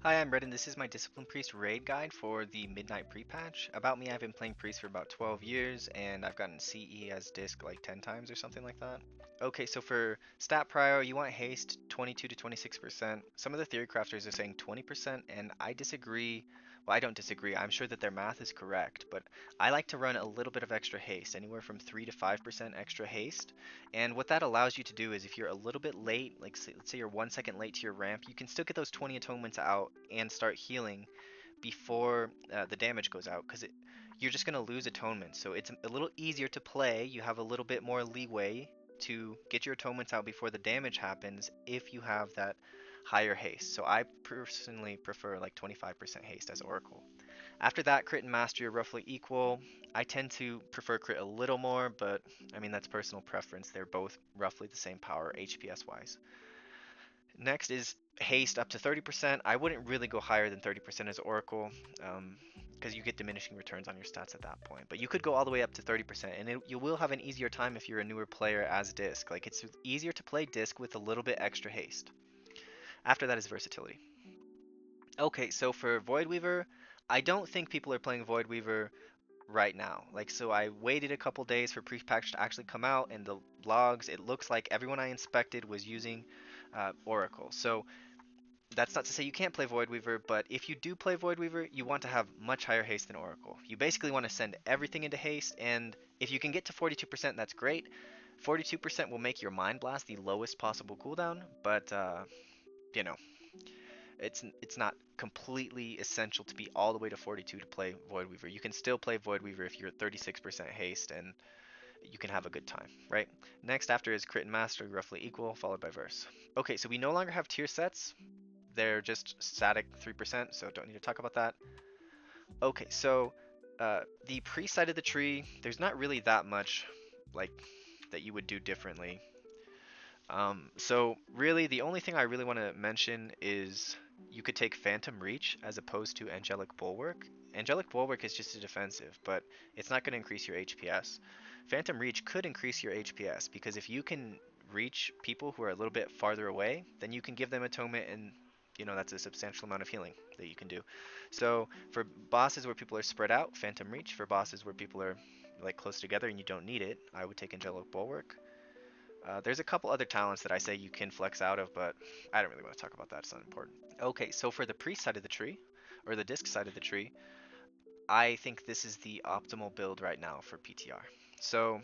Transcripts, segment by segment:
Hi, I'm Red, and this is my Discipline Priest raid guide for the Midnight Pre-patch. About me, I've been playing Priest for about 12 years, and I've gotten CE as Disc like 10 times or something like that. Okay, so for stat prior, you want haste 22 to 26%. Some of the theory crafters are saying 20%, and I disagree. Well, I don't disagree. I'm sure that their math is correct, but I like to run a little bit of extra haste, anywhere from 3 to 5% extra haste. And what that allows you to do is if you're a little bit late, like let's say you're 1 second late to your ramp, you can still get those 20 atonements out and start healing before the damage goes out because you're just going to lose atonement. So it's a little easier to play. You have a little bit more leeway to get your atonements out before the damage happens if you have that higher haste. So I personally prefer like 25% haste as Oracle. After that, crit and mastery are roughly equal. I tend to prefer crit a little more, but I mean that's personal preference. They're both roughly the same power HPS wise. Next is haste up to 30%. I wouldn't really go higher than 30% as Oracle, because you get diminishing returns on your stats at that point. But you could go all the way up to 30%, and you will have an easier time if you're a newer player as Disc. Like it's easier to play Disc with a little bit extra haste. After that is versatility. Okay, so for Void Weaver, I don't think people are playing Void Weaver right now. Like, so I waited a couple days for PREPATCH to actually come out, and the logs, it looks like everyone I inspected was using Oracle. So that's not to say you can't play Void Weaver, but if you do play Void Weaver, you want to have much higher haste than Oracle. You basically want to send everything into haste, and if you can get to 42%, that's great. 42% will make your Mind Blast the lowest possible cooldown, but you know, it's not completely essential to be all the way to 42 to play Void Weaver. You can still play Void Weaver if you're at 36% haste, and you can have a good time, right? Next after is Crit and Mastery, roughly equal, followed by Verse. Okay, so we no longer have tier sets. They're just static 3%, so don't need to talk about that. Okay, so the pre-side of the tree, there's not really that much like that you would do differently. So really, the only thing I really want to mention is you could take Phantom Reach as opposed to Angelic Bulwark. Angelic Bulwark is just a defensive, but it's not going to increase your HPS. Phantom Reach could increase your HPS because if you can reach people who are a little bit farther away, then you can give them atonement, and that's a substantial amount of healing that you can do. So for bosses where people are spread out, Phantom Reach. For bosses where people are like close together and you don't need it, I would take Angelic Bulwark. There's a couple other talents that I say you can flex out of, but I don't really want to talk about that. It's not important. Okay, so for the priest side of the tree, or the disc side of the tree, I think this is the optimal build right now for PTR. So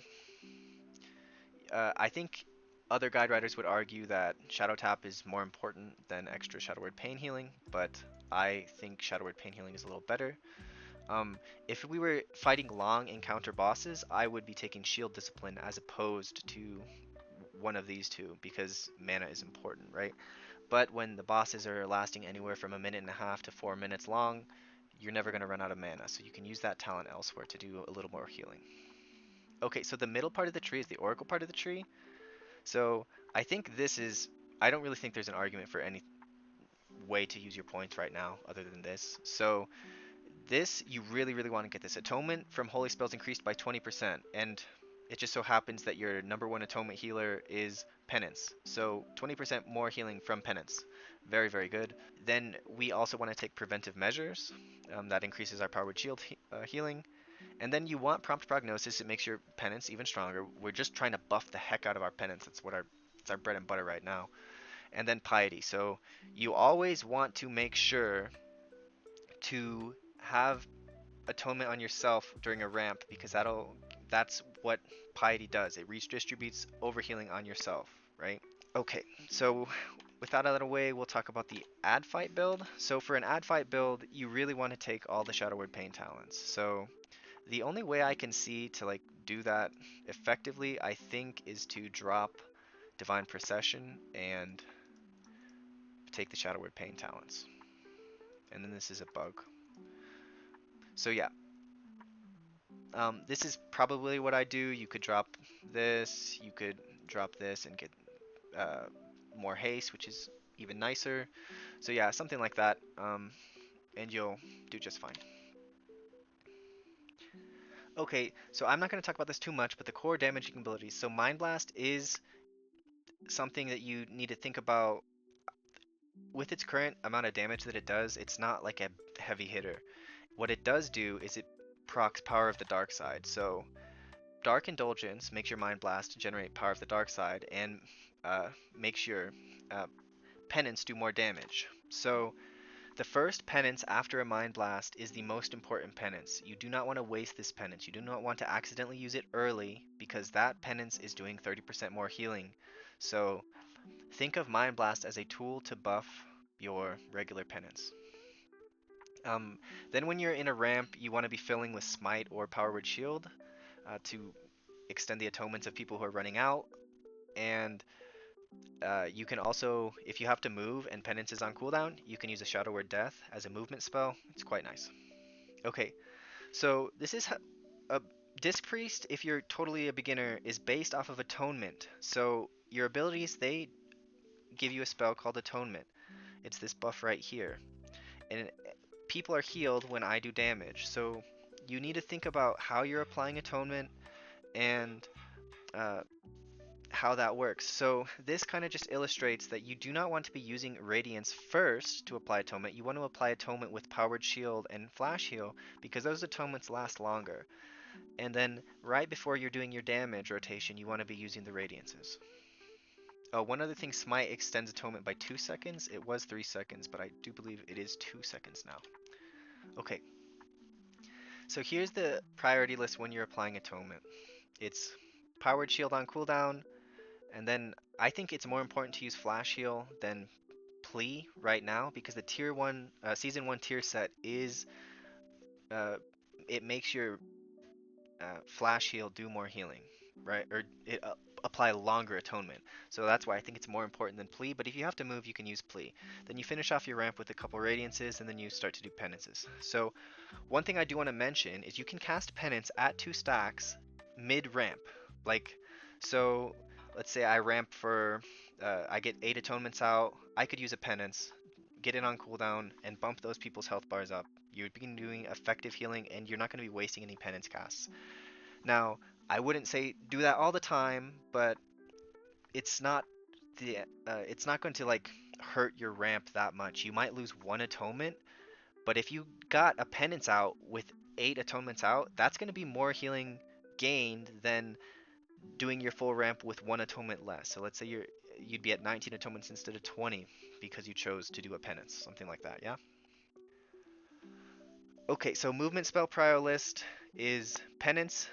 I think other guide writers would argue that Shadow Tap is more important than extra Shadow Word Pain Healing, but I think Shadow Word Pain Healing is a little better. If we were fighting long encounter bosses, I would be taking Shield Discipline as opposed to one of these two because mana is important, right? But when the bosses are lasting anywhere from a minute and a half to 4 minutes long, you're never going to run out of mana, so you can use that talent elsewhere to do a little more healing. Okay, so the middle part of the tree is the Oracle part of the tree. So I think this is, I don't really think there's an argument for any way to use your points right now other than this. So this, you really, really want to get this. Atonement from Holy Spells increased by 20%, and it just so happens that your number one atonement healer is Penance. So 20% more healing from Penance. Very, very good. Then we also want to take preventive measures. That increases our powered shield healing. And then you want Prompt Prognosis. It makes your Penance even stronger. We're just trying to buff the heck out of our Penance. It's our bread and butter right now. And then Piety. So you always want to make sure to have atonement on yourself during a ramp because that's what piety does. It redistributes overhealing on yourself, right? Okay, so with that out of the way, we'll talk about the ad fight build. So for an ad fight build, you really want to take all the Shadow Word Pain talents. So the only way I can see to like do that effectively, I think, is to drop Divine Procession and take the Shadow Word Pain talents. And then this is a bug. So yeah, this is probably what I do. You could drop this, you could drop this and get uh, more haste, which is even nicer. So yeah, something like that, and you'll do just fine. Okay, so I'm not going to talk about this too much, but the core damaging abilities. So Mind Blast is something that you need to think about with its current amount of damage that it does, it's not like a heavy hitter. What it does do is it procs Power of the Dark Side. So Dark Indulgence makes your Mind Blast generate Power of the Dark Side and uh, makes your uh, penance do more damage. So the first penance after a Mind Blast is the most important penance. You do not want to waste this penance. You do not want to accidentally use it early because that penance is doing 30% more healing. So think of Mind Blast as a tool to buff your regular penance. Um, then when you're in a ramp, you want to be filling with Smite or Power Word Shield to extend the atonements of people who are running out. And you can also, if you have to move and penance is on cooldown, you can use a Shadow Word Death as a movement spell. It's quite nice. Okay, so this is a Disc Priest, if you're totally a beginner, is based off of Atonement. So your abilities, they give you a spell called Atonement. It's this buff right here. And people are healed when I do damage. So you need to think about how you're applying Atonement and uh, how that works. So this kind of just illustrates that you do not want to be using Radiance first to apply Atonement. You want to apply Atonement with Powered Shield and Flash Heal because those Atonements last longer. And then right before you're doing your damage rotation, you want to be using the Radiances. Oh, one other thing, Smite extends Atonement by 2 seconds. It was 3 seconds, but I do believe it is 2 seconds now. Okay, so here's the priority list when you're applying Atonement. It's Powered Shield on cooldown, and then I think it's more important to use Flash Heal than Plea right now because the Tier 1, Season 1 tier set is, uh, it makes your Flash Heal do more healing, right? Or it apply longer atonement. So that's why I think it's more important than Plea. But if you have to move, you can use Plea. Then you finish off your ramp with a couple Radiances, and then you start to do penances. So one thing I do want to mention is you can cast penance at 2 stacks mid ramp. Like, so let's say I ramp for, I get 8 atonements out. I could use a penance, get it on cooldown, and bump those people's health bars up. You'd be doing effective healing, and you're not going to be wasting any penance casts. Now, I wouldn't say do that all the time, but it's not it's not going to like hurt your ramp that much. You might lose one atonement, but if you got a penance out with 8 atonements out, that's going to be more healing gained than doing your full ramp with one atonement less. So let's say you'd be at 19 atonements instead of 20 because you chose to do a penance, something like that, yeah? Okay, so movement spell prior list is penance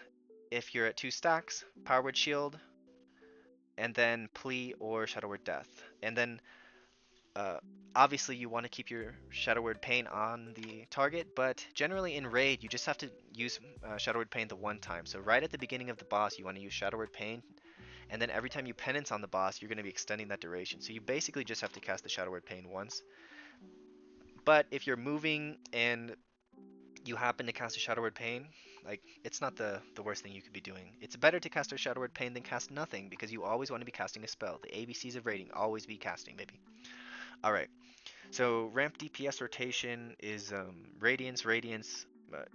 if you're at 2 stacks, power word shield, and then plea or shadow word death. And then uh, obviously you want to keep your shadow word pain on the target, but generally in raid you just have to use shadow word pain the one time. So right at the beginning of the boss you want to use shadow word pain, and then every time you penance on the boss you're going to be extending that duration. So you basically just have to cast the shadow word pain once. But if you're moving and you happen to cast a Shadow Word Pain, like it's not the worst thing you could be doing. It's better to cast a Shadow Word Pain than cast nothing because you always want to be casting a spell. The ABCs of raiding, always be casting, baby. All right. So ramp DPS rotation is Radiance, Radiance.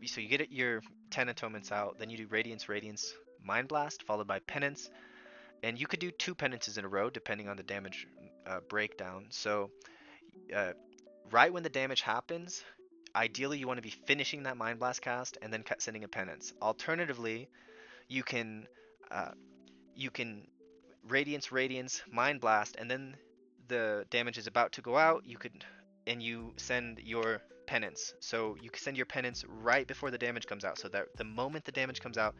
So you get it, your 10 atonements out, then you do Radiance, Radiance, Mind Blast, followed by Penance, and you could do 2 penances in a row depending on the damage breakdown. So uh, right when the damage happens, ideally you want to be finishing that Mind Blast cast and then sending a penance. Alternatively, you can uh, you can Radiance, Radiance, Mind Blast, and then the damage is about to go out. You could and you send your penance. So you can send your penance right before the damage comes out, so that the moment the damage comes out,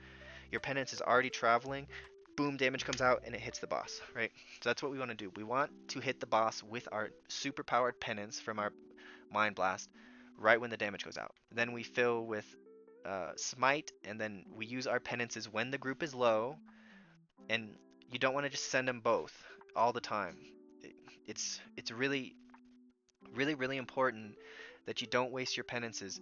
your penance is already traveling. Boom, damage comes out and it hits the boss, right? So that's what we want to do. We want to hit the boss with our super powered penance from our Mind Blast right when the damage goes out. Then we fill with Smite, and then we use our penances when the group is low, and you don't want to just send them both all the time. It's really, really, really important that you don't waste your penances.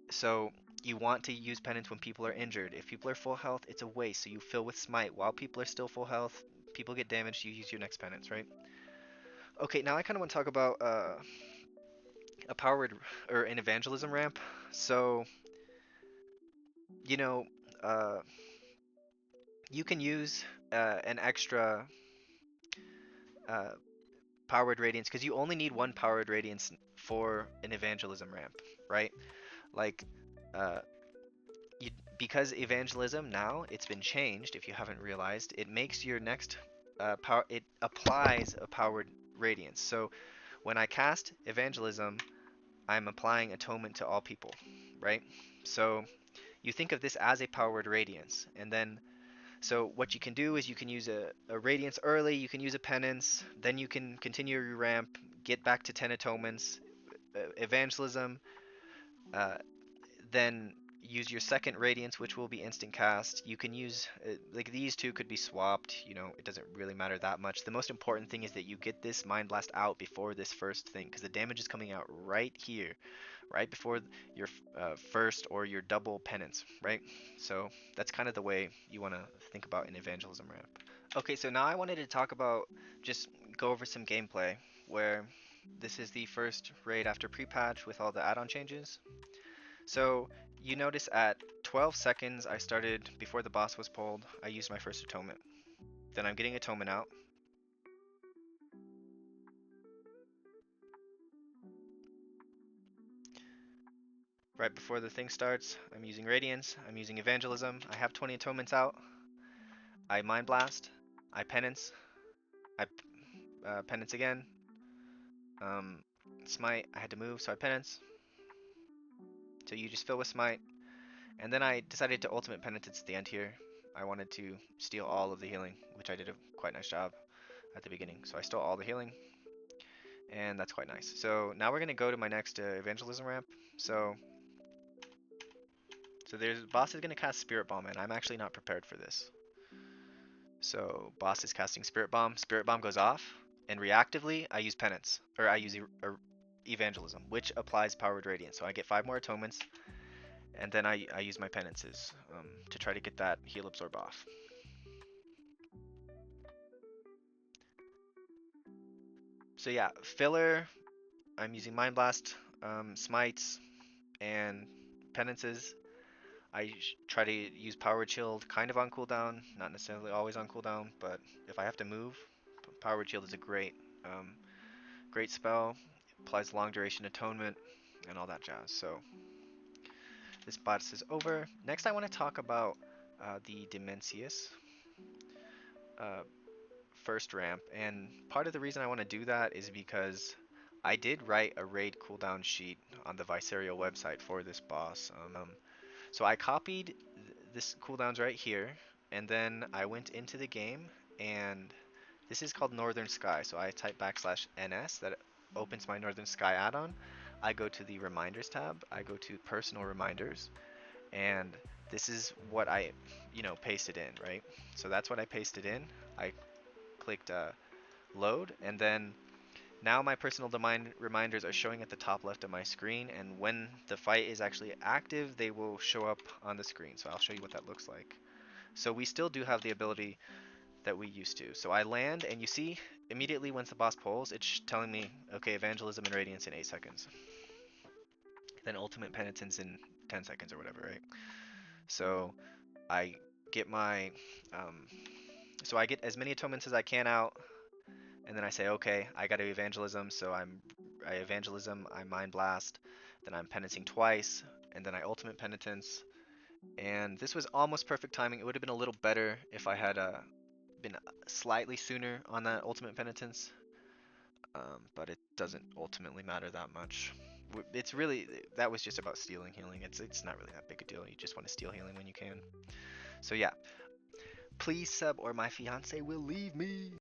So you want to use penance when people are injured. If people are full health, it's a waste. So you fill with Smite. While people are still full health, people get damaged, you use your next penance, right? Okay, now I kind of want to talk about a powered or an evangelism ramp. So, you know, uh, you can use an extra uh, powered radiance, because you only need one powered radiance for an evangelism ramp, right? Like, uh, you, because evangelism now it's been changed. If you haven't realized, it makes your next power. It applies a powered radiance. So when I cast evangelism, I'm applying atonement to all people, right? So you think of this as a powered radiance, and then so what you can do is you can use a radiance early, you can use a penance, then you can continue your ramp, get back to 10 atonements, evangelism, uh, then use your second radiance, which will be instant cast. You can use like these two could be swapped, you know, it doesn't really matter that much. The most important thing is that you get this mind blast out before this first thing, because the damage is coming out right here, right before your first or your double penance, right? So that's kind of the way you want to think about an evangelism ramp. Okay, so now I wanted to talk about, just go over some gameplay where this is the first raid after pre-patch with all the add-on changes. So you notice at 12 seconds I started, before the boss was pulled, I used my first atonement. Then I'm getting atonement out. Right before the thing starts, I'm using Radiance, I'm using Evangelism, I have 20 atonements out. I Mind Blast, I Penance, I Penance again. Um, Smite, I had to move, so I Penance. So you just fill with Smite. And then I decided to Ultimate Penitence at the end here. I wanted to steal all of the healing, which I did a quite nice job at the beginning. So I stole all the healing, and that's quite nice. So now we're going to go to my next Evangelism ramp. So there's boss is going to cast Spirit Bomb, and I'm actually not prepared for this. So boss is casting Spirit Bomb. Spirit Bomb goes off, and reactively I use Penance, or I use Evangelism, which applies Powered Radiance. So I get 5 more atonements, and then I use my penances to try to get that heal absorb off. So yeah, filler, I'm using Mind Blast, Smites, and penances. I try to use Power Shield kind of on cooldown, not necessarily always on cooldown, but if I have to move, Power Shield is a great spell. It applies long duration atonement and all that jazz. So this boss is over. Next, I want to talk about the Dimensius uh, first ramp, and part of the reason I want to do that is because I did write a raid cooldown sheet on the Viserial website for this boss. So I copied this cooldowns right here, and then I went into the game, and this is called Northern Sky. So I type \NS, that opens my Northern Sky add-on. I go to the Reminders tab, I go to Personal Reminders, and this is what I, pasted in, right? So that's what I pasted in. I clicked load, and then now my personal domain reminders are showing at the top left of my screen, and when the fight is actually active, they will show up on the screen. So I'll show you what that looks like. So we still do have the ability that we used to. So I land, and you see immediately once the boss pulls, it's telling me, okay, Evangelism and Radiance in 8 seconds. Then Ultimate Penitence in 10 seconds or whatever, right? So I get my, so I get as many atonements as I can out, and then I say, okay, I got to evangelism, so I evangelism, I mind blast, then I'm penancing twice, and then I ultimate penitence. And this was almost perfect timing. It would have been a little better if I had been slightly sooner on that ultimate penitence, but it doesn't ultimately matter that much. It's really, that was just about stealing healing. It's not really that big a deal. You just want to steal healing when you can. So yeah, please sub or my fiance will leave me.